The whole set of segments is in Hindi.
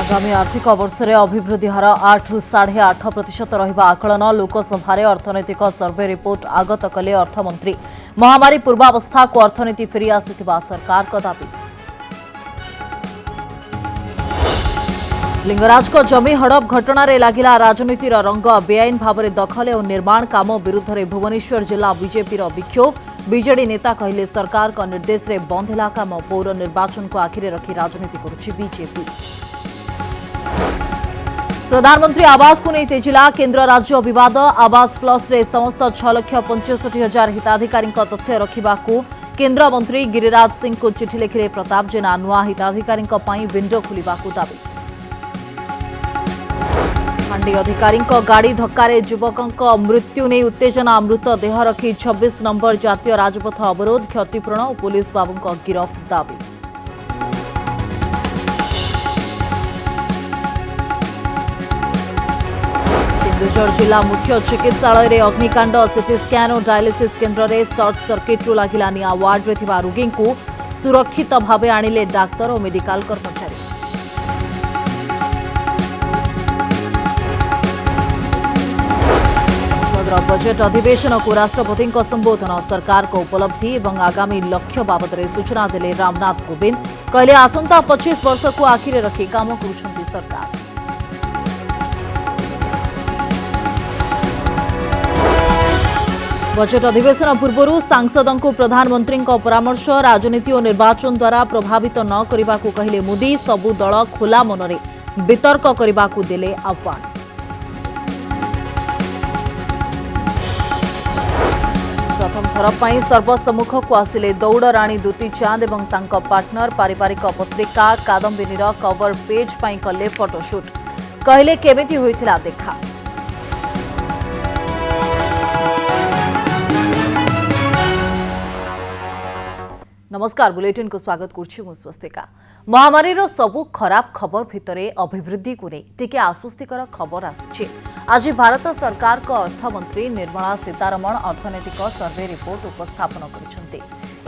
आगामी आर्थिक वर्ष में अभिवृद्धि हार 8 रु 8.5% रहिबा आकलन लोकसभा अर्थनैतिक सर्वे रिपोर्ट आगत कले अर्थमंत्री। महामारी पूर्वावस्था को अर्थनीति फेरी आसिथिबा सरकार का दाबी। लिंगराज को जमी हड़प घटना रे लागिला राजनीतिर रंग। बेआईन भाव में दखल और निर्माण काम विरुद्ध में भुवनेश्वर जिला बीजेपी विक्षोभ। बीजेडी नेता कहले सरकार का निर्देश रे बंद है काम। पौर निर्वाचन को आखिरे रखी राजनीति करुछि बीजेपी। प्रधानमंत्री आवास को नहीं तेजिला केन्द्र राज्य विवाद। आवास प्लस रे समस्त 6,65,000 हिताधिकारी तथ्य रखा केन्द्र मंत्री गिरिराज सिंह को चिठी लिखिले प्रताप जेना। नुआ हिताधिकारी विंडो खोलिबा दाबी। हांडी अधिकारी गाड़ी धक्का युवक मृत्यु नहीं उत्तेजना। मृतदेह रखी 26 नंबर जातीय राजपथ अवरोध। क्षतिपूरण और पुलिस बाबू गिरफ दाबी। केन्दुझर जिला मुख्य चिकित्सालय रे अग्निकांड। सीटी स्कैन और डायलिसिस केन्द्र रे सर्ट सर्किट लगिला निआ। वार्ड रे थिबा रोगी को सुरक्षित भावे आनिले डाक्तर और मेडिकल कर्मचारी। बजेट अधिवेशन को राष्ट्रपति संबोधन। सरकार को उपलब्धि और आगामी लक्ष्य बाबद में सूचना देले रामनाथ कोविंद। कहले आसंता 25 वर्ष को आखिरे रखी काम करुछंती सरकार। बजेट अधिवेशन पूर्व सांसदों को प्रधानमंत्री परामर्श। राजनीति और निर्वाचन द्वारा प्रभावित न करने को कहले मोदी। सबु दल खोला मनरे वितर्क करने को देले आह्वान। प्रथम थर पर सर्वसम्मुख को आसिले दौड़ राणी दुती चांद और तांको पार्टनर। पारिवारिक पत्रिका कादम्बिनीर कवर पेज पर कले फोटोशूट। कहले केमिति होइथिला देखा। नमस्कार, बुलेटिन को स्वागत करछि मु स्वस्तिका। महामारी रो सबु खराब खबर भितरे अभिवृद्धि को नहीं टिके आश्वस्तिकर खबर आछि। आज भारत सरकार को अर्थमंत्री निर्मला सीतारमण अर्थनैतिक सर्वे रिपोर्ट उपस्थापन करिसेंती।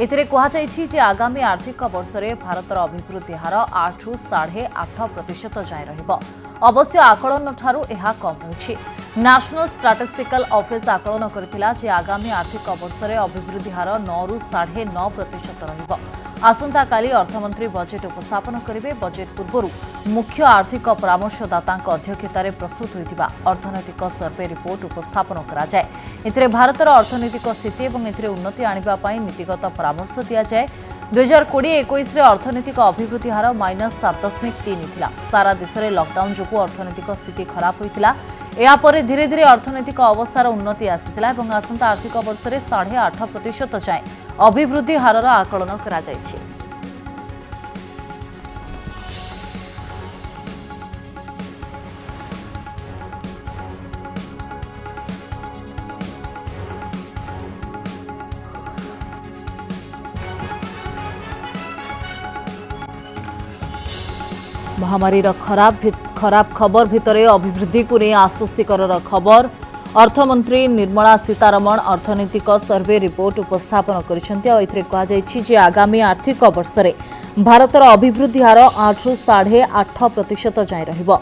एथिरे कहा जायछि जे आगामी आर्थिक वर्ष में भारतर अभिवृद्धि हार 8 रु 8.5% जाय रहिबो। अवश्य आकलन ठारू एहा कम होछि। नेशनल स्टैटिस्टिकल ऑफिस आकलन करथिला जे आगामी आर्थिक वर्ष में अभिवृद्धि हार 9 रु 9.5% रहिबो। आसंता काली अर्थमंत्री बजेट उपस्थापन करेंगे। बजेट पूर्व मुख्य आर्थिक परामर्शदाता अध्यक्षतार प्रस्तुत होता अर्थनैतिक सर्वे रिपोर्ट उपस्थापन कराए। एथिरे भारतर अर्थनैतिक स्थिति और उन्नति आने नीतिगत परामर्श दि जाए। 2020-21 अर्थनैतिक अभिवृद्धि हार -7.3 थिला। सारा देश में लॉकडाउन जो अर्थनैतिक स्थिति खराब होता। यापर धीरे धीरे अर्थनैतिक अवस्थार उन्नति आसाला। आसंता आर्थिक वर्ष में 8.5% जाए अभिवृद्धि हारर आकलन करा जायछि। महामारी खराब खबर भितरे अभिवृद्धि को नहीं आश्वस्तिकर खबर। अर्थमंत्री निर्मला सीतारमण अर्थनैतिक सर्वे रिपोर्ट उपस्थापन कर आगामी आर्थिक वर्ष में भारतर अभिवृद्धि हार 8 रु 8.5% जाए रहिबो।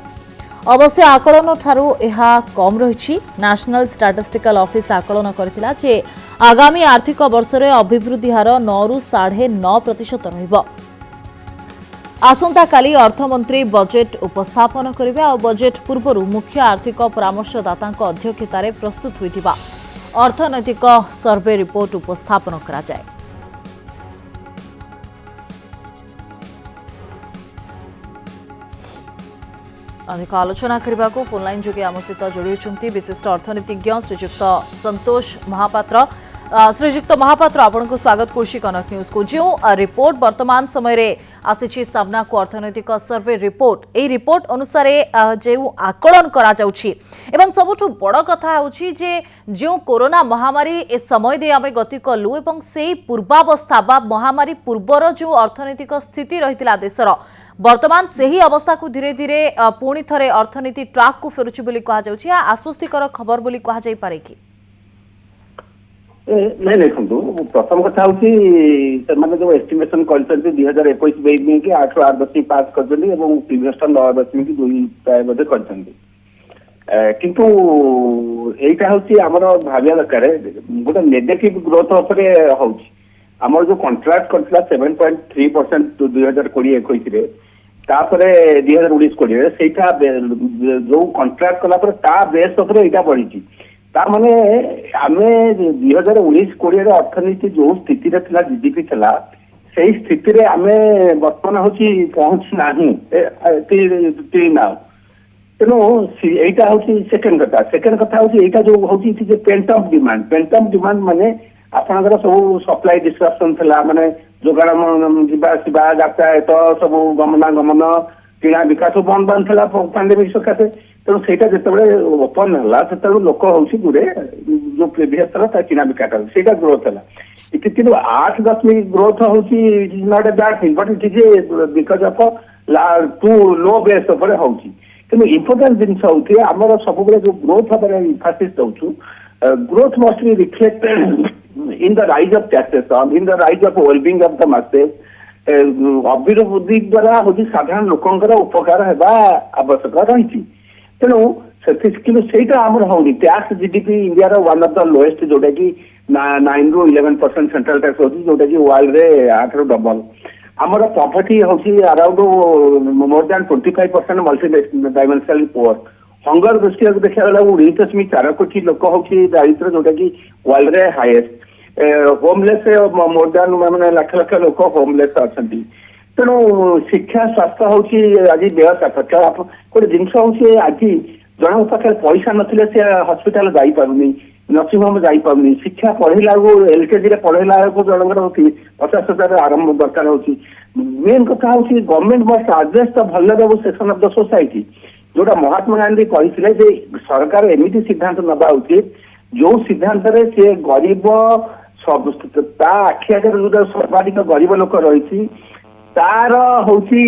अवश्य आकलन ठारू एहा कम रही। नेशनल स्टैटिस्टिकल ऑफिस आकलन करथिला जे आगामी आर्थिक वर्ष में अभिवृद्धि हार 9 रु 9.5% रहिबो। आसंता काली अर्थमंत्री बजेट उपस्थापन करेंगे। और बजेट पूर्व मुख्य आर्थिक परामर्शदाता अध्यक्षतार प्रस्तुत होता अर्थनैतिक सर्वे रिपोर्ट उपस्थापन कराए। अधिक आलोचना करने को फोनलाइन जोगे आम सहित जोड़ी विशिष्ट अर्थनीतिज्ञ श्रीजुक्त संतोष महापात्र। श्रीजुक्त महापात्र आपण को स्वागत करछि कनक न्यूज को। जो रिपोर्ट वर्तमान समय रे आसी सामना को अर्थनैतिक सर्वे रिपोर्ट ए रिपोर्ट अनुसार जो आकलन करा जाउछि एवं सबुठु बड़ कथा होछि जे जो कोरोना महामारी ए समय दे आमे गति कलु एवं सेही पूर्वावस्था बा महामारी पूर्वर जो अर्थनैतिक स्थिति रहितला देशर वर्तमान सेही अवस्था को धीरे धीरे पुणी थरे अर्थनीति ट्रैक को फेरुछि बोली कहा जाउछि। आश्वस्तिकर खबर बोली कहा जाई पारे कि ନାଇଁ ଦେଖନ୍ତୁ ପ୍ରଥମ କଥା ହଉଛି ସେମାନେ ଯୋଉ ଏଷ୍ଟିମେସନ କରିଛନ୍ତି 2021 କି 8.8 ପାସ୍ କରିଛନ୍ତି ଏବଂ ପ୍ରିଭିୟସ୍ 9.2 ପ୍ରାୟ ବୋଧେ କରିଛନ୍ତି। କିନ୍ତୁ ଏଇଟା ହଉଛି ଆମର ଭାବିବା ଦରକାର ଗୋଟେ ନେଗେଟିଭ ଗ୍ରୋଥ ଉପରେ ହଉଛି। ଆମର ଯୋଉ କଣ୍ଟ୍ରାକ୍ଟ କରିଥିଲା 7.3% 2020-21 ତାପରେ 2019-20 ସେଇଟା ଯୋଉ କଣ୍ଟ୍ରାକ୍ଟ କଲା ପରେ ତା ବେସ୍ ଉପରେ ଏଇଟା ବଢିଛି। ତାମାନେ ଆମେ 2019-20 ଅର୍ଥନୀତି ଯୋଉ ସ୍ଥିତିରେ ଥିଲା ଜିଡିପି ଥିଲା ସେଇ ସ୍ଥିତିରେ ଆମେ ବର୍ତ୍ତମାନ ହଉଛି ପହଞ୍ଚି ନାହିଁ ନା। ତେଣୁ ଏଇଟା ହଉଛି ସେକେଣ୍ଡ କଥା ହଉଛି ଏଇଟା ଯୋଉ ହଉଛି ପେଣ୍ଟ ଅଫ୍ ଡିମାଣ୍ଡ ମାନେ ଆପଣଙ୍କର ସବୁ ସପ୍ଲାଇ ଡିସରପ୍ସନ ଥିଲା ମାନେ ଯୋଗାଣ ଯିବା ଆସିବା ଯାତାୟାତ ସବୁ ଗମନାଗମନ କିଣା ବିକା ସବୁ ବନ୍ଦ ଥିଲା ପାଣ୍ଡେମିକ ସକାଶେ। ତେଣୁ ସେଇଟା ଯେତେବେଳେ ଓପନ ହେଲା ସେତେବେଳେ ଲୋକ ହଉଛି ଗୁଡେ ଯୋଉ ପ୍ରିଭିୟସ୍ ଥିଲା ତା କିଣା ବିକା ସେଇଟା ଗ୍ରୋଥ ହେଲା। କିନ୍ତୁ 8% ଗ୍ରୋଥ ହଉଛି not a bad thing but it is because of too low base ଉପରେ ହଉଛି। କିନ୍ତୁ ଇମ୍ପୋର୍ଟାଣ୍ଟ ଜିନିଷ ହଉଛି ଆମର ସବୁବେଳେ ଯୋଉ ଗ୍ରୋଥ ଉପରେ ଇନଫାସିସ୍ ଦଉଛୁ growth must be reflected in the rise of taxation in the rise of wellbeing of the masses. ଅଭିବୃଦ୍ଧି ଦ୍ଵାରା ହଉଛି ସାଧାରଣ ଲୋକଙ୍କର ଉପକାର ହେବା ଆବଶ୍ୟକ ରହିଛି। ତେଣୁ କିନ୍ତୁ ସେଇଟା ଆମର ହଉନି। ଟ୍ୟାକ୍ସ ଜିଡିପି ଇଣ୍ଡିଆର ୱାନ୍ ଅଫ୍ ଦ ଲୋଏଷ୍ଟ ଯୋଉଟା କି 9-11% ସେଣ୍ଟ୍ରାଲ ଟ୍ୟାକ୍ସ ହଉଛି ଯୋଉଟା କି ୱାର୍ଲଡରେ 8ରୁ ଡବଲ। ଆମର ପଭର୍ଟି ହଉଛି ଆରାଉଣ୍ଡ ମୋର ଦ୍ୟାନ୍ 25% ମଲ୍ଟି ଡାଇମେନ୍ସନାଲି ପୁଅର। ହଙ୍ଗର ଦୃଷ୍ଟିରୁ ଦେଖିବା ବେଳକୁ 9.4 କୋଟି ଲୋକ ହଉଛି ଦାରିଦ୍ର୍ୟ ଯୋଉଟା କି ୱାର୍ଲଡରେ ହାଇଏଷ୍ଟ। ହୋମଲେସ୍ ମୋର ଦ୍ୟାନ୍ ମାନେ ଲକ୍ଷ ଲକ୍ଷ ଲୋକ ହୋମଲେସ୍ ଅଛନ୍ତି। ତେଣୁ ଶିକ୍ଷା ସ୍ୱାସ୍ଥ୍ୟ ହଉଛି ଆଜି ବ୍ୟୟ ସାପେକ୍ଷ। ଗୋଟେ ଜିନିଷ ହଉଛି ଆଜି ଜଣଙ୍କ ପାଖରେ ପଇସା ନଥିଲେ ସେ ହସ୍ପିଟାଲ ଯାଇପାରୁନି, ନର୍ସିଂ ହୋମ ଯାଇପାରୁନି। ଶିକ୍ଷା ପଢେଇଲା ବେଳକୁ LKG ରେ ପଢେଇଲା ବେଳକୁ ଜଣଙ୍କର 50,000 ଆରମ୍ଭ ଦରକାର ହଉଛି। ମେନ୍ କଥା ହଉଛି government must address the vulnerable section of the society. ଯୋଉଟା ମହାତ୍ମା ଗାନ୍ଧୀ କହିଥିଲେ ଯେ ସରକାର ଏମିତି ସିଦ୍ଧାନ୍ତ ନେବା ଉଚିତ ଯୋଉ ସିଦ୍ଧାନ୍ତରେ ସେ ଗରିବ ତା ଆଖି ଆଗରେ ଯୋଉଟା ସର୍ବାଧିକ ଗରିବ ଲୋକ ରହିଛି ତାର ହଉଛି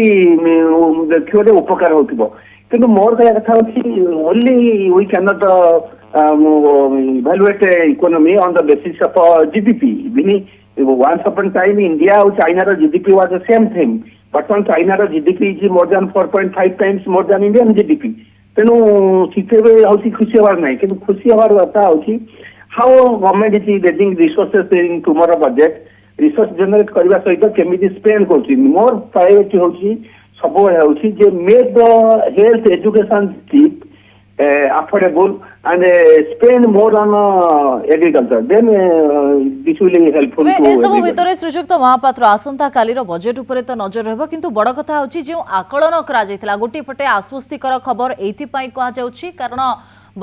ଦେଖିବ ଉପକାର ହଉଥିବ। କିନ୍ତୁ ମୋର କହିବା କଥା ହଉଛି only we can't evaluate economy on the basis of GDP. Once upon a time India and China's GDP was the same thing. But on China's GDP is more than 4.5 times more than Indian GDP. ତେଣୁ ଶୀତରେ ହଉଛି ଖୁସି ହବାର ନାହିଁ। କିନ୍ତୁ ଖୁସି ହବାର କଥା ହଉଛି how government is raising resources in tomorrow budget. Resource generate କରିବା ସହିତ କେମିତି ସ୍ପେଣ୍ଡ କରୁଛି। ମୋର ପ୍ରାୟୋରିଟି ହଉଛି ସବୁବେଳେ ହଉଛି ଯେ make the health education cheap affordable and spend more on agriculture, then this will be helpful to everybody. ভিতরে শ্রীযুক্ত মহাপাত্র আসন্তা কালির বজেট উপরে তো নজর রহব কিন্তু বড় কথা হচ্ছে যে আকলন করা যাইতলা গোটি পটে আশ্বস্তিকর খবর এইথি পাই কহা যাଉଛି কারণ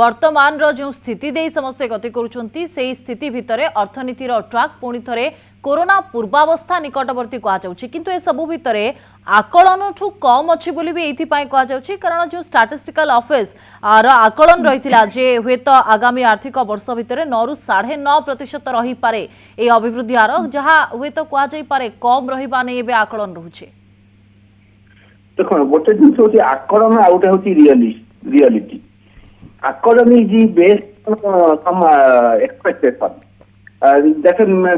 বর্তমান যে স্থিতি দেই সমস্তে গতি করুচন্তি সেই স্থিতি ভিতরে অর্থনীতির ট্রাক পুনি থরে कोरोना पूर्वावस्था निकटवर्ती कहुच्छी किंतु ए सबु भितरे आकलन ठू कम अच्छी बोली भी एथि पाई कहुच्छी कारण जो स्टैटिस्टिकल ऑफिस आकलन रही जे हुए तो आगामी आर्थिक वर्ष भितर 9 ରୁ 9.5% रही पारे ए अभिवृद्धि हार जहाँ हुए तो कह जाई पारे कम रहिबा नै एबे आकलन रहुचे। देखो गोटे जिंस होची आकलन आउट होची रियलिटी। आकलन is based on some expectation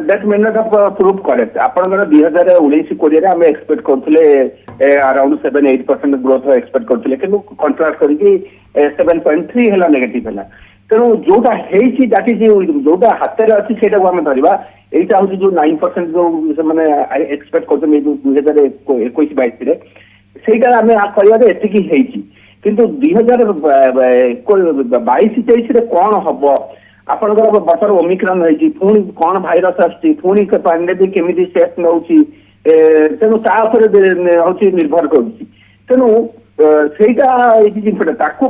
that may not have proved correct. आपनकर 2019-20 रे हम एक्सपेक्ट करथले अराउंड 7-8% ग्रोथ एक्सपेक्ट करथले किंतु कंट्रास्ट करके 7.3 हला नेगेटिव हला। तेणु जोटा हेची दैट इज जोटा हाथ अच्छी से आम धरवा एटा हूँ जो 9% जो मैंने एक्सपेक्ट करते 2021-22 सेटा आम कहवा एति किंतु 2022-23 कौन हम आपंकर बर्तर ओमिक्रन रही पुणी कौन भाइरस आसुनी पांडेमिक केमी सेट नौ तेणु हूँ निर्भर करुँच तेणु सेटा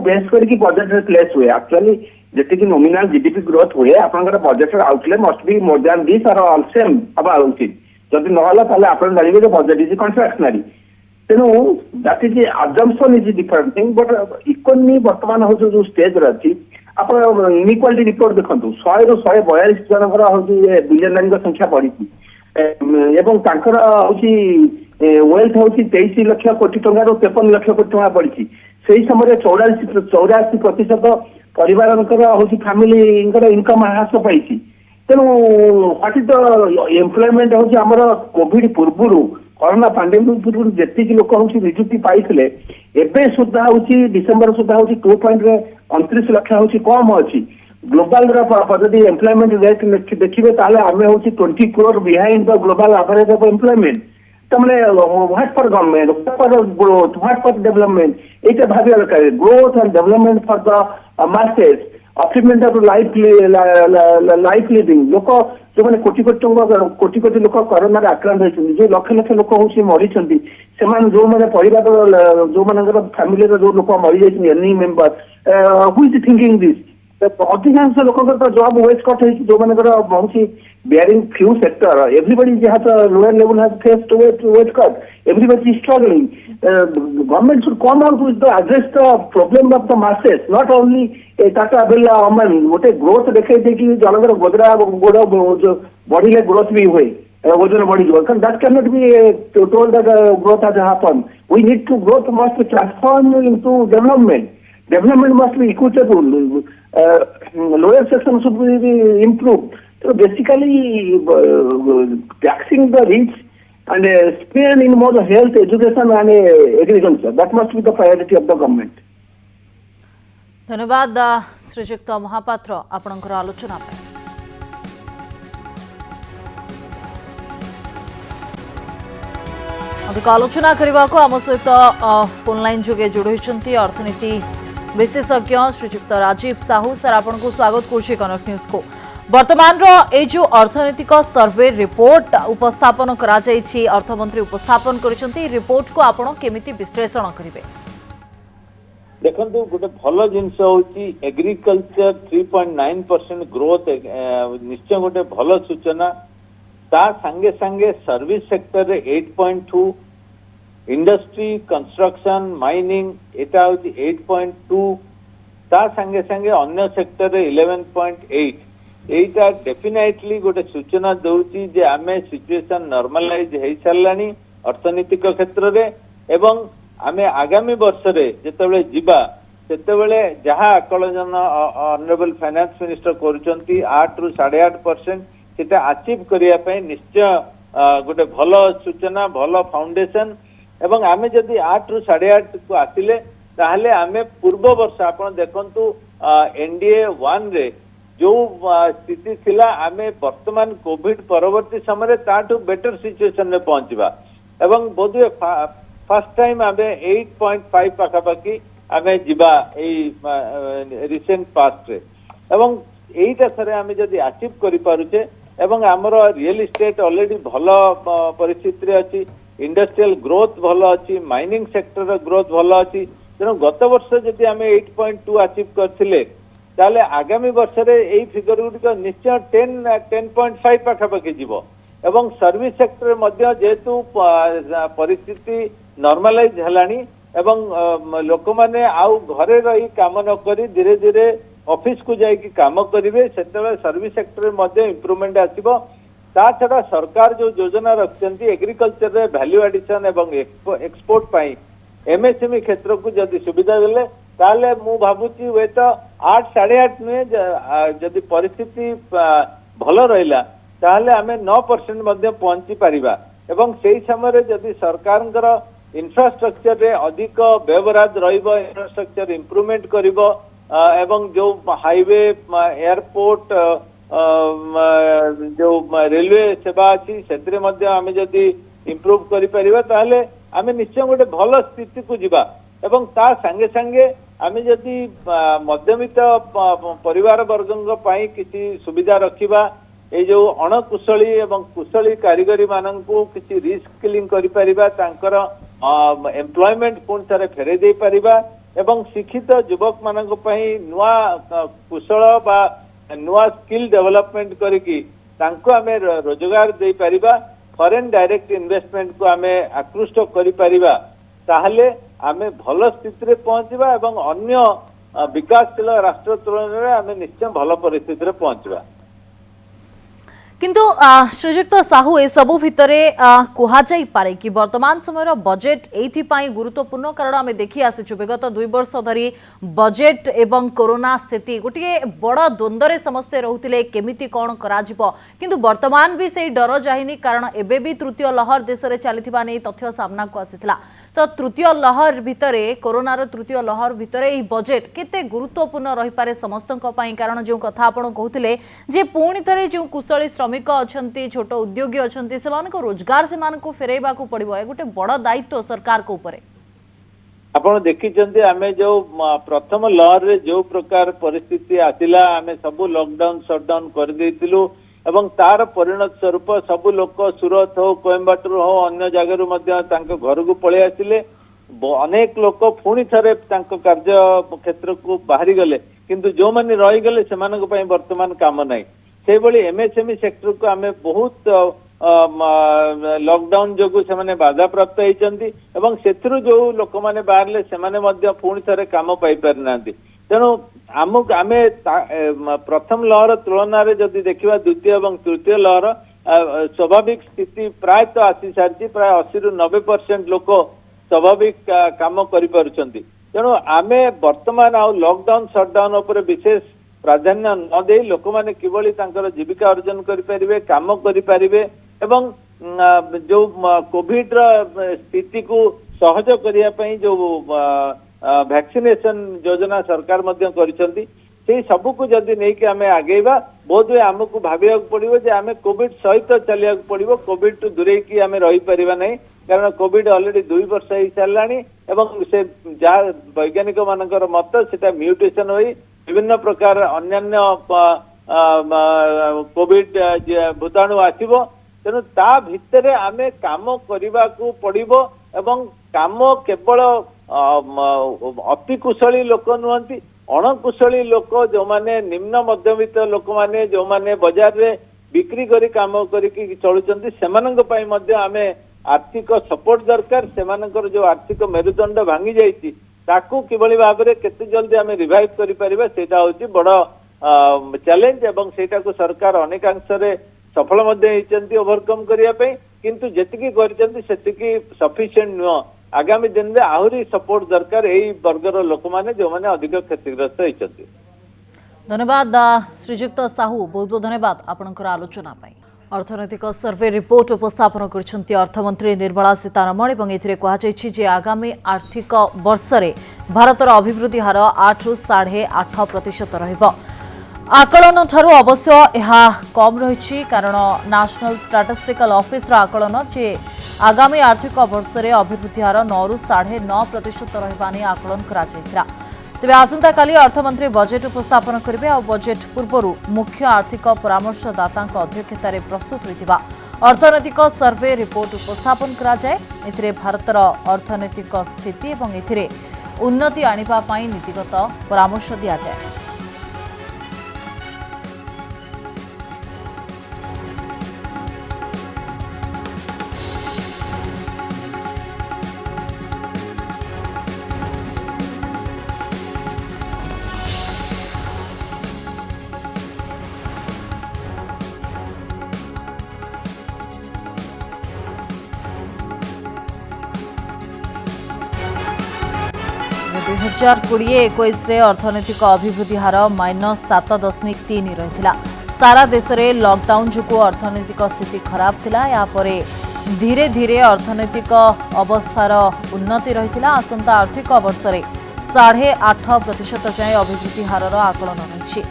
बेस करके बजेट प्लेस हुए एक्चुअली जी नॉमिनल जीडीपी ग्रोथ हुए आपंकर budget outlay must be more than this are all same हवा उचित जदि नहला आप जानवे बजेट इज कन्ट्राक्शनरी तेणु that is assumption is different thing but economy बर्तमान हूँ जो स्टेज अच्छी आप इनइक्वालिटी रिपोर्ट देखो 100 ରୁ 142 जनकर हूँ बिलियनरी संख्या बढ़ी वेल्थ हूँ 23 लाख कोटी टंका 53 लाख कोटी टंका बढ़ी से समय 84% परिवार हूँ फैमिली इनकम ह्रास पाई तेणु व्हाट इज द एम्प्लॉयमेंट हूँ आमर कोविड पूर्व कोरोना पांडेमिक पूर्व जी लोक हूँ निजुक्ति पाई एवं सुधा हूँ डिसेम्बर सुधा हूँ 2.29 लाख हूँ कम अच्छी ग्लोबाल जदि एम्प्लॉयमेंट रेट देखिए आम हूँ 20 crore behind the global average of employment तमें what for government what for growth what for development ये भाव दरकार growth and development for the masses achievement of life living लोक जो मैंने कोटी कोटी लोक कोरोना आक्रांत होती जो लक्ष लक्ष लोक हूँ मरी जो मैंने परिवार जो मान फैमिली जो लोक मरी जाती any member who is thinking this अधिकांश लोक जॉब वेस्ट कट हो जो मान bearing few sector everybody has a lower level has faced wage cut everybody is struggling government should come out with the address the problem of the masses not only Tata Birla Amani gote growth dekhai de ki janagar godra goda बढ़िले growth भी हुए वजन बढ़ी that cannot be told that growth has happened we need to growth must be transformed into development must be equitable lower section should be improved. So basically, taxing the rich and spend in more health, education and agriculture. That must be the priority of the government. धन्यवाद श्रीजुक्त महापात्र आपणकर आलोचना पे। अधिक आलोचना करने को आम सहित फोन लाइन जोगे जोड़ी अर्थनीति विशेषज्ञ श्रीजुक्त राजीव साहू सर आपन को स्वागत करुछि कनक न्यूज को। वर्तमान ए जो अर्थनैतिक सर्वे रिपोर्ट उपस्थापन करा जायछि अर्थमंत्री उपस्थापन करिसंती रिपोर्ट को आपण केमिति विश्लेषण करिवे देखंतु गोटे भल जिनस होची एग्रीकल्चर 3.9% ग्रोथ निश्चय गोटे भल सूचना ता संगे संगे सर्विस सेक्टर रे 8.2 इंडस्ट्री कंस्ट्रक्शन माइनिंग एटा होची 8.2 ता संगे संगे अन्य सेक्टर रे 11.8 एटा डेफिनेटली गोटे सूचना दउची जे आमे सिचुएशन नॉर्मलाइज हे सारलानी अर्थनीतिक क्षेत्र रे एवं आमे आगामी वर्ष रे जेतेबेले जिबा सेतेबेले जहा आकलन ऑनरेबल फाइनेंस मिनिस्टर करूचंती 8 रु 8.5% सेटा अचीव करिया पय निश्चय गोटे भलो सूचना भलो फाउंडेशन एवं आमे जदी 8 रु 8.5 को आसिले ताहले आमे पूर्व वर्ष आपण देखंतु एनडीए 1 रे जो स्थिति थिला आमे वर्तमान कोविड परवर्ती समय ताठू बेटर सिचुएशन में पहुंचवा एवं बोधे फर्स्ट टाइम आमे 8.5 पाखापाखि आमे जिबा रिसेंट पास्ट रे एवं एटा सरे आमे जदी अचीव करि पारुचे एवं हमर रियल एस्टेट ऑलरेडी भलो परिस्थिति रे अछि इंडस्ट्रियल ग्रोथ भलो अछि माइनिंग सेक्टर ग्रोथ भलो अछि तेनो गत वर्ष जदी आमे 8.2 अचीव करथिले ताले आगामी वर्ष रे एई फिगर गुडी को निश्चय 10.5 पाखापाखि जीवो एवं सर्विस सेक्टर मध्य जेतु परिस्थिति नॉर्मलाइज हलानी एवं लोक माने आउ घरे रही काम न करी धीरे धीरे ऑफिस को जाई की काम करिवे सेतबे सर्विस सेक्टर मध्य इंप्रूवमेंट आसीबो ता छडा सरकार जो योजना रखचंती एग्रीकल्चर रे वैल्यू एडिशन एवं एक्सपोर्ट पाई एमएसएमई क्षेत्र को जदी सुविधा देले ताले मु भाबुची वे तो 8 8.5 नुहे जदि परिस्थिति भल रहिला ताले आमे 9% मध्य पहुंची पारिबा एवं सेही समय जदि सरकारंकर इंफ्रास्ट्रक्चर रे अधिक व्यवहार रहिबो इंफ्रास्ट्रक्चर इंप्रूवमेंट करिबो एवं जो हाईवे एयरपोर्ट जो रेलवे सेवा अछि सेतरे मध्य आमे जदि इंप्रूव करि परिबा ताले आमे निश्चय गोटे भल स्थिति को जिबा एवं ता संगे संगे आमे जदि मध्यमित परिवार वर्गंग पाई किसी सुविधा रखिबा ए जो अणकुशली एवं कुशली कारीगरी माननकु किसी रिस्किलिंग करि परिबा तांकर एम्प्लॉयमेंट पुन थरे फेरे दे परिबा एवं शिक्षित युवक माननक पाई नुवा कुशल बा नुवा स्किल डेवलपमेंट करिकी तांको आमे रोजगार दे परिबा फॉरेन डायरेक्ट इन्वेस्टमेंट को आमे आकृष्ट करि परिबा ताहले आमे भल स्थिति रे पहुंचबा एवं अन्य विकासशील राष्ट्र तुलन रे आमे निश्चय भल परिस्थिति रे पहुंचबा किंतु श्रीजुक्त साहू ए सबु भितरे कुहा जाई पारे कि वर्तमान समय बजेट एइथिपाई गुरुत्वपूर्ण कारण आमे देखि आसुछु विगत 2 वर्ष धरी बजेट एवं कोरोना स्थिति गोटे बड़ द्वंद्व समस्ते रहउतिले केमिति कोन कराजिबो किंतु वर्तमान भी सेही डर जाहिनी कारण एबे भी तृतीय लहर देश रे चलिथिबा नै तथ्य सामना को आसिथिला तो तृतीय लहर भितरे कोरोनार तृतीय लहर भितरे एही बजेट केते गुरुत्वपूर्ण रही पारे समस्तक पई कारण जो कथा आपण कहउतिले जे पुणी थरे जो कुशली श्रमिक अछंती छोट उद्योगी अछंती सेमानको रोजगार सेमानको फेरैबा को पड़िबो ए गोटे बड़ दायित्व सरकार को ऊपर आपण देखिचंती आमे जो प्रथम लहर रे जो प्रकार परिस्थिति आतिला आमे सब लॉकडाउन शटडाउन कर देतिलु एवं तार परिणत स्वरूप सबु लोक सूरत हो कोयम्बाटूर हो अन्य जगह घर को पलि आसिले अनेक लोक पुणी थे कार्य क्षेत्र को बाहरी गले किंतु जो मैंने रही गले से वर्तमान काम ना से एमएसएमई सेक्टर को आम बहुत लॉकडाउन जो से बाधा प्राप्त होती जो लोक मैंने बाहर से पुणी थे काम पाई पारि ना तेणु आमको आम प्रथम लहर तुलन में जदि देखा द्वितीय और तृतीय लहर स्वाभाविक स्थिति प्रायतः आसी सारी प्राय 80 ରୁ 90% लोक स्वाभाविक काम करें तेणु आम वर्तमान आ लॉकडाउन शटडाउन उपर विशेष प्राधान्य न दे लोक मैंने किभली जीविका अर्जन करें काम करें एवं जो कोविड स्थिति को सहज करने जो वैक्सीनेशन योजना सरकार करिसेंती से सबू को जदि नहीं कि आम आगेवा बहुत हुए आमको भाविया पड़ो जे आम कोविड सहित चलिया पड़ो कोविड टू दूरे की आम रही पारिबा नहीं कारण कोविड ऑलरेडी 2 वर्ष हो सारा एवं से जहाँ वैज्ञानिक मानकर मत से म्यूटेशन होई विभिन्न प्रकार अन्यान्य कोविड भूताणु आसिबो तेणु ता भितरे आमे काम करने को पड़ो एवं काम केवल अति कुशली लोक नुहति अणकुशली लोक जो माने निम्न मध्यवित्त लोक माने जो माने बाजार रे बिक्री करी काम करी चलुचंती सेमानंक पई मध्य आमे आर्थिक सपोर्ट दरकार सेमानकर जो आर्थिक मेरुदंड भांगी जाइछि ताकू किभली भाबरे केते जल्दी आमे रिवाइव करि परिबा सेटा होछि बड़ चैलेंज एवं सेटा को सरकार अनेकांश रे सफल मध्य होइचंती ओवरकम करिया पई किंतु जेतिकी करिचंती सेतिकी सफिशिएंट नुह आगामी दिन में आहरी सपोर्ट दरकार यही वर्गर लोक मैंने जो मैंने अधिक क्षतिग्रस्त होती। धन्यवाद श्रीजुक्त साहू बहुत बहुत धन्यवाद आपनकर आलोचना पाई। अर्थनैतिक सर्वे रिपोर्ट उपस्थापन करछंती अर्थमंत्री निर्मला सीतारमण एवं एथिरे कहा जायछि जे आगामी आर्थिक वर्ष रे भारतर अभिवृद्धि हार 8 ରୁ 8.5% रहइबो। आकलन ठारू अवश्य यह कम रही कारण नेशनल स्टैटिस्टिकल ऑफिस आकलन जे आगामी आर्थिक वर्ष में अभिवृद्धि हार 9 ରୁ 9.5% रहा नहीं आकलन करा तेज आसंता काली अर्थमंत्री बजेट उपस्थापन करेंगे और बजेट पूर्व मुख्य आर्थिक परामर्शदाता अध्यक्षतार प्रस्तुत होता अर्थनैतिक सर्वे रिपोर्ट उपस्थापन कराए भारतर अर्थनैतिक स्थिति और उन्नति आने नीतिगत परामर्श दि जाए। $2020-21 अर्थनैतिक अभिवृद्धि हार -7.3 रही सारा देश में लॉकडाउन जो अर्थनैतिक स्थिति खराब थिला यापर धीरे धीरे अर्थनैतिक अवस्थार उन्नति रही आसंता आर्थिक वर्ष में 8.5% जाए अभिवृद्धि हार आकलन रही।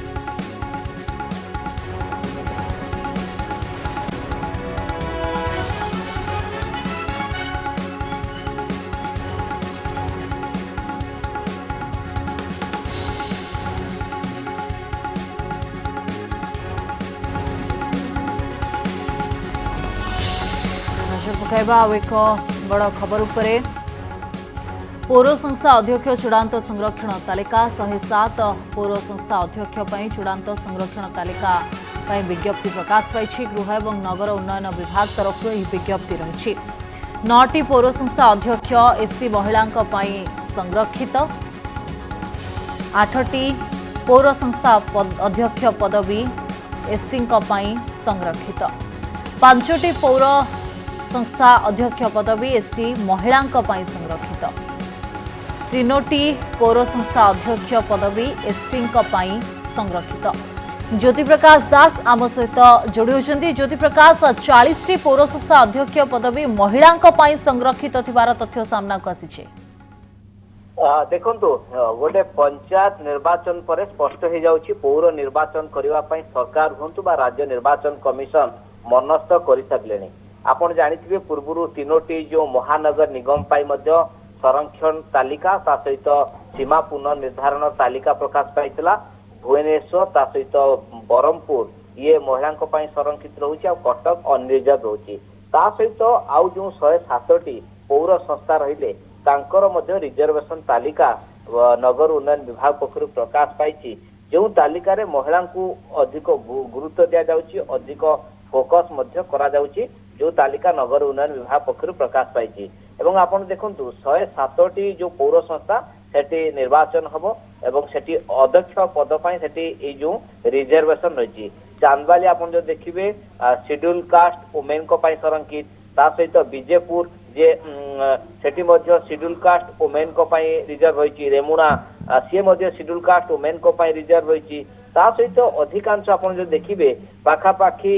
एक बड़ खबर उपरे पौर संस्था अध्यक्ष चूड़ांत संरक्षण तालिका 107 पौर संस्था अध्यक्ष चूड़ांत संरक्षण तालिका विज्ञप्ति प्रकाश पाई गृह और नगर उन्नयन विभाग तरफ विज्ञप्ति रही 9टी पौर संस्था अध्यक्ष एससी महिला संरक्षित 8टी पौर संस्था अध्यक्ष पदवी एससी संरक्षित। 5टी पौर संस्था अध्यक्ष पदवी एसटी महिलांक पई संरक्षित। 3टी पौर संस्था अध्यक्ष पदवी एसटी पई संरक्षित। ज्योति प्रकाश दास आम सहित जोड़ी होती। ज्योति प्रकाश 40टी पौर संस्था अध्यक्ष पदवी महिलांक पई संरक्षित थिबार तथ्य सामना को आसी। देखु गोटे पंचायत निर्वाचन पर स्पष्ट हो जाऊँगी पौर निर्वाचन करने सरकार हूँ बा राज्य निर्वाचन कमिशन मनस्थ कर सारे। आपड़ जाथे पूर्व 3टी जो महानगर निगम संरक्षण तालिका ता सहित सीमा पुनर्निर्धारण तालिका प्रकाश पाई भुवनेश्वर ता सहित बरहमपुर ये महिला संरक्षित रोचे कटक अनरिजर्व रोचे ता सहित आउ जो 107टी पौर संस्था रहिले तांकर रिजर्वेशन तालिका नगर उन्नयन विभाग पक्षर प्रकाश पाई जो तालिका रे महिला को अधिक गुरुत्व दि जाउची अधिक फोकस करा जाउची जो तालिका नगर उन्नयन विभाग पक्षर प्रकाश पाई एवं आपण देखंतु 107टी जो पौर संस्था सेठी निर्वाचन हबो एवं सेठी अध्यक्ष पद पाई सेठी ए जो रिजर्वेशन रही चांदबाली आपण जो देखिबे शेड्यूल कास्ट वुमेन को पाई संरक्षित ता सहित बीजेपुर जे सेठी मध्य शेड्यूल कास्ट वुमेन को पाई रिजर्व होईची रेमुना सी मध्य शेड्यूल कास्ट वुमेन को पाई रिजर्व होईची ता सहित अधिकांश आपण जो देखिबे पाखापाखी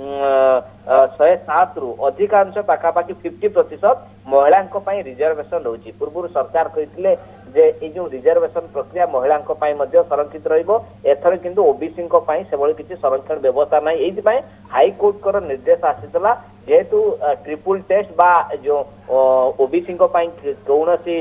107 रु अधिकांश पाखापाखी 50% महिलांको पाई रिजर्वेशन रोची। पूर्व सरकार कहितले जे ए जो रिजर्वेशन प्रक्रिया महिलांको पाई मध्य संरक्षित रहिबो एथर किंतु ओबीसी को पाई सेबळी किछि संरक्षण व्यवस्था नाही एथि पाई हाई कोर्ट कर निर्देश आसीतला जेतु ट्रिपल टेस्ट बा जो ओबीसी को पाई कौनसी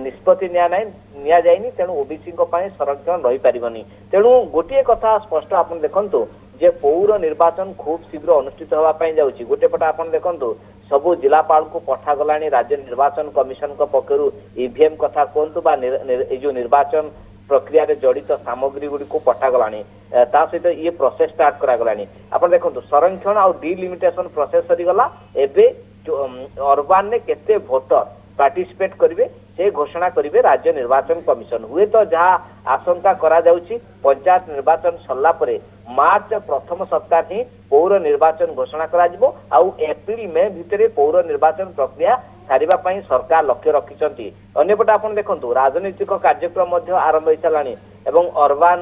निष्पत्ति निया जाइनी तेणु ओबीसी को पाई संरक्षण रही पारिबनी। तेणु गोटे कथा स्पष्ट आपण देखंतु जे पौर निर्वाचन खूब शीघ्र अनुष्ठित होगा पाई जाउची। गोटे पट आपण देखंतु सबु जिलापाल को पठा गलानी राज्य निर्वाचन कमिशन को पक्षरु ईवीएम कथा कोंतु बा जो निर्वाचन प्रक्रिया रे जड़ित सामग्री गुडी को पठा गलानी ता सहित ये प्रोसेस स्टार्ट करा गलानी। आपण देखंतु संरक्षण और डिलिमिटेशन प्रोसेस सरी गला एबे अर्बान ने केते वोटर पार्टिसिपेट करिवे से घोषणा करिवे राज्य निर्वाचन कमिशन। हुए तो जहाँ आशंका करा जाउची पंचायत निर्वाचन सरला परे मार्च प्रथम सप्ताह ही पौर निर्वाचन घोषणा करा जिवो आउ एप्रिल मे भितरे पौर निर्वाचन प्रक्रिया सारिबा पई सरकार लक्ष्य रखिचंती। अन्यपटे आपण देखंतु राजनीतिक कार्यक्रम मध्य आरंभ होई सालानी एवं अर्बान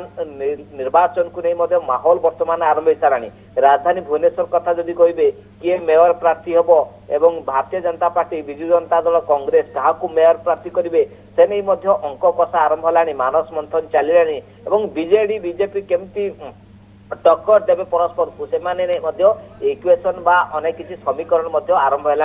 निर्वाचन को नहीं मध्य माहौल वर्तमान आरंभ होई सालानी। राजधानी भुवनेश्वर कथा जदि कहिबे किए मेयर प्रार्थी हबो एवं भारतीय जनता पार्टी बिजु जनता दल कांग्रेस काहाकू मेयर प्रार्थी करिवे से नहीं मध्य अंक कषा आरंभ हलानी मानस मंथन चलिलानी एवं बीजेडी बीजेपी केमती टक्कर देवे परस्पर को से इक्वेशन बा अनेक किसी समीकरण आरंभ है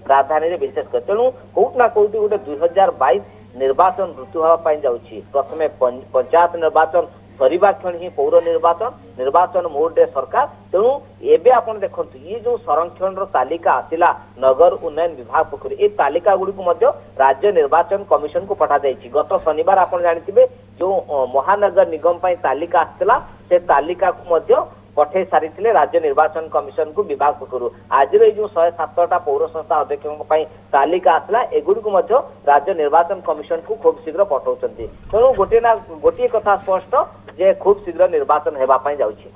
राजधानी विशेष कर। तेणु कौटना कौटी गोटे 2022 निर्वाचन ऋतु हाँपाई जाऊँगी। प्रथमे पंचायत निर्वाचन सरिबा क्षण ही पौर निर्वाचन मोड सरकार। तेणु एबे आपण देखंतु ये जो संरक्षण तालिका आसिला नगर उन्नयन विभाग पक्षर ए तालिका गुडी को राज्य निर्वाचन कमिशन को पठा जाइछि। गत शनिवार आपण जानिथिबे जो महानगर निगम पई तालिका आसिला से तालिका को पठे सारी राज्य निर्वाचन कमिशन को विभाग पक्षर। आज जो 107टा पौर संस्था अध्यक्षों तालिका आसला एगुड़ी को राज्य निर्वाचन कमिशन को खूब शीघ्र पठाउछन्ती। तेणु गोटे कथा स्पष्ट जे खूब शीघ्र निर्वाचन हेबा पई जाउछि।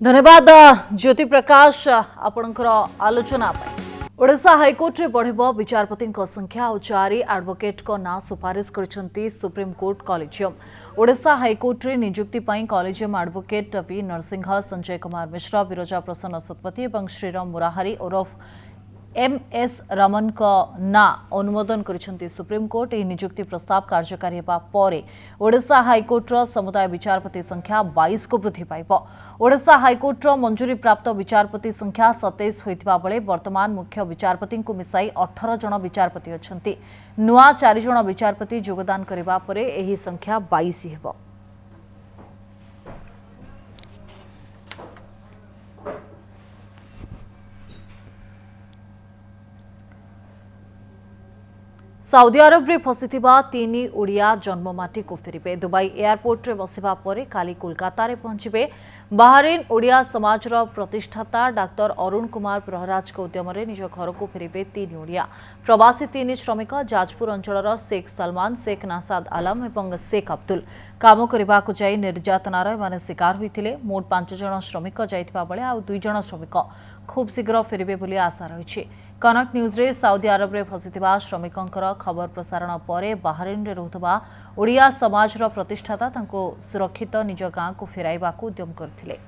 धन्यवाद ज्योति प्रकाश आपणकर आलोचना पाई। ओडिशा हाईकोर्ट रे बढ़िबो विचारपति संख्या और 4 एडवोकेट को ना सुपारिश करछंती supreme court collegium. Odisha high court रे नियुक्ति पाई collegium advocate V Narasimha Sanjay Kumar Mishra Viraja Prasanna Satapathy और श्रीराम मुराहारी ओरफ एमएस रमन को ना अनुमोदन करिसेंती सुप्रीम कोर्ट। यह नियुक्ति प्रस्ताव कार्यकारी हेबा परे ओडिशा हाईकोर्ट संमुदाय विचारपति संख्या 22 को वृद्धि पाइबो। ओडिशा हाईकोर्ट मंजूरी प्राप्त विचारपति संख्या 27 होइतिबा बेले वर्तमान मुख्य विचारपति को मिसाई 18 जन विचारपति अछंती। नुआ 4 जन विचारपति योगदान करिबा परे एही संख्या 22 हेबो। साउदी अरब रे फसिथिबा 3 ओडिया जन्ममाटी को फेरिबे। दुबई एयरपोर्ट रे बसिबा परे काली कोलकाता रे पहुंचबे। बाहरीन ओडिया समाज रो प्रतिष्ठाता डाक्टर अरुण कुमार प्रहराज को उद्यम रे निज घर को फेरिबे 3 ओडिया प्रवासी 3 श्रमिक जाजपुर अंचल शेख सलमान, शेख नासाद आलम एवं शेख अब्दुल काम करने को जाई निर्यातनार एमाने शिकार होइथिले। मोट 5 जण श्रमिक जाइथिबा बेले आ 2 जण श्रमिक खूब शीघ्र फेरिबे बोली आशा रही। कनक न्यूज रे साउदी अरब रे फसिथिबा श्रमिकंकर खबर प्रसारण परे बाहरीन रे रहुतबा ओडिया समाज रो प्रतिष्ठाता तांको सुरक्षित निज गाँ को फेराइबा को उद्यम करथिले।